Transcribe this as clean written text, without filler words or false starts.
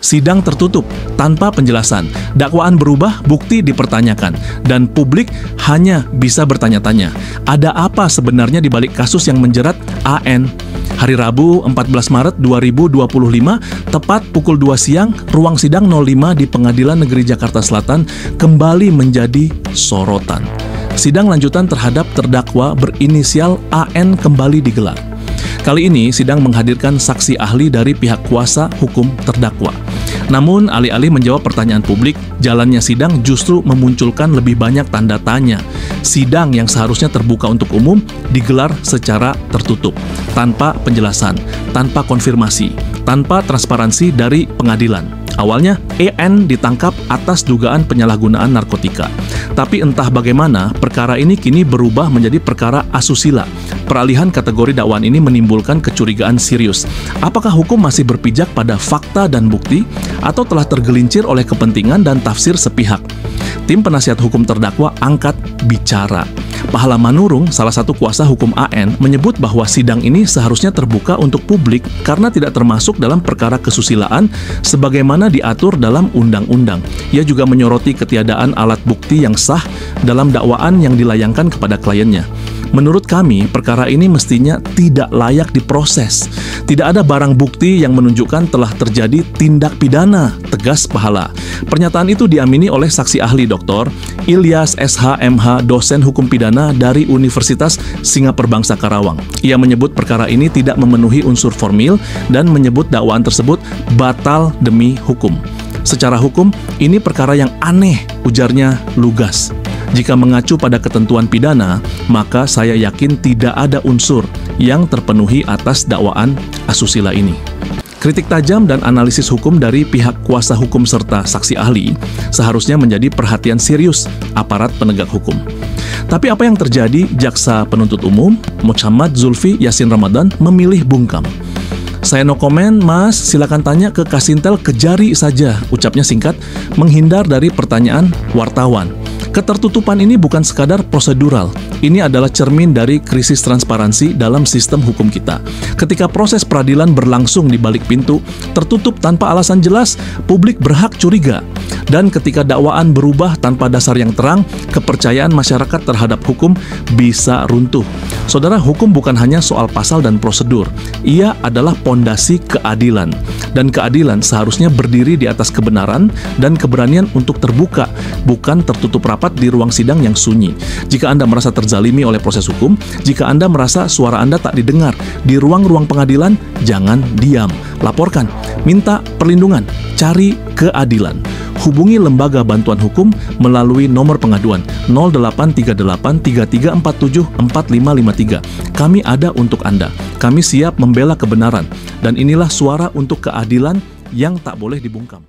Sidang tertutup tanpa penjelasan, dakwaan berubah, bukti dipertanyakan, dan publik hanya bisa bertanya-tanya, ada apa sebenarnya di balik kasus yang menjerat AN? Hari Rabu 14 Maret 2025, tepat pukul 2 siang, ruang sidang 05 di Pengadilan Negeri Jakarta Selatan kembali menjadi sorotan. Sidang lanjutan terhadap terdakwa berinisial AN kembali digelar. Kali ini sidang menghadirkan saksi ahli dari pihak kuasa hukum terdakwa. Namun, alih-alih menjawab pertanyaan publik, jalannya sidang justru memunculkan lebih banyak tanda tanya. Sidang yang seharusnya terbuka untuk umum digelar secara tertutup, tanpa penjelasan, tanpa konfirmasi, tanpa transparansi dari pengadilan. Awalnya, EN ditangkap atas dugaan penyalahgunaan narkotika. Tapi entah bagaimana, perkara ini kini berubah menjadi perkara asusila. Peralihan kategori dakwaan ini menimbulkan kecurigaan serius. Apakah hukum masih berpijak pada fakta dan bukti, atau telah tergelincir oleh kepentingan dan tafsir sepihak? Tim penasihat hukum terdakwa angkat bicara. Pahala Manurung, salah satu kuasa hukum AN, menyebut bahwa sidang ini seharusnya terbuka untuk publik karena tidak termasuk dalam perkara kesusilaan sebagaimana diatur dalam undang-undang. Ia juga menyoroti ketiadaan alat bukti yang sah dalam dakwaan yang dilayangkan kepada kliennya. Menurut kami, perkara ini mestinya tidak layak diproses. Tidak ada barang bukti yang menunjukkan telah terjadi tindak pidana, tegas Pahala. Pernyataan itu diamini oleh saksi ahli Dr. Ilyas SH.MH, dosen hukum pidana dari Universitas Singaperbangsa Karawang. Ia menyebut perkara ini tidak memenuhi unsur formil dan menyebut dakwaan tersebut batal demi hukum. Secara hukum, ini perkara yang aneh, ujarnya lugas. Jika mengacu pada ketentuan pidana, maka saya yakin tidak ada unsur yang terpenuhi atas dakwaan asusila ini. Kritik tajam dan analisis hukum dari pihak kuasa hukum serta saksi ahli seharusnya menjadi perhatian serius aparat penegak hukum. Tapi apa yang terjadi? Jaksa penuntut umum, Muhammad Zulfi Yasin Ramadan, memilih bungkam. Saya no komen, Mas, silakan tanya ke Kasintel, kejari saja, ucapnya singkat, menghindar dari pertanyaan wartawan. Ketertutupan ini bukan sekadar prosedural, ini adalah cermin dari krisis transparansi dalam sistem hukum kita. Ketika proses peradilan berlangsung di balik pintu, tertutup tanpa alasan jelas, publik berhak curiga. Dan ketika dakwaan berubah tanpa dasar yang terang, kepercayaan masyarakat terhadap hukum bisa runtuh. Saudara, hukum bukan hanya soal pasal dan prosedur, ia adalah pondasi keadilan. Dan keadilan seharusnya berdiri di atas kebenaran dan keberanian untuk terbuka, bukan tertutup rapat di ruang sidang yang sunyi. Jika Anda merasa terzalimi oleh proses hukum, jika Anda merasa suara Anda tak didengar di ruang-ruang pengadilan, jangan diam. Laporkan, minta perlindungan, cari keadilan. Hubungi Lembaga Bantuan Hukum melalui nomor pengaduan 0838 3347 4553. Kami ada untuk Anda. Kami siap membela kebenaran. Dan inilah suara untuk keadilan yang tak boleh dibungkam.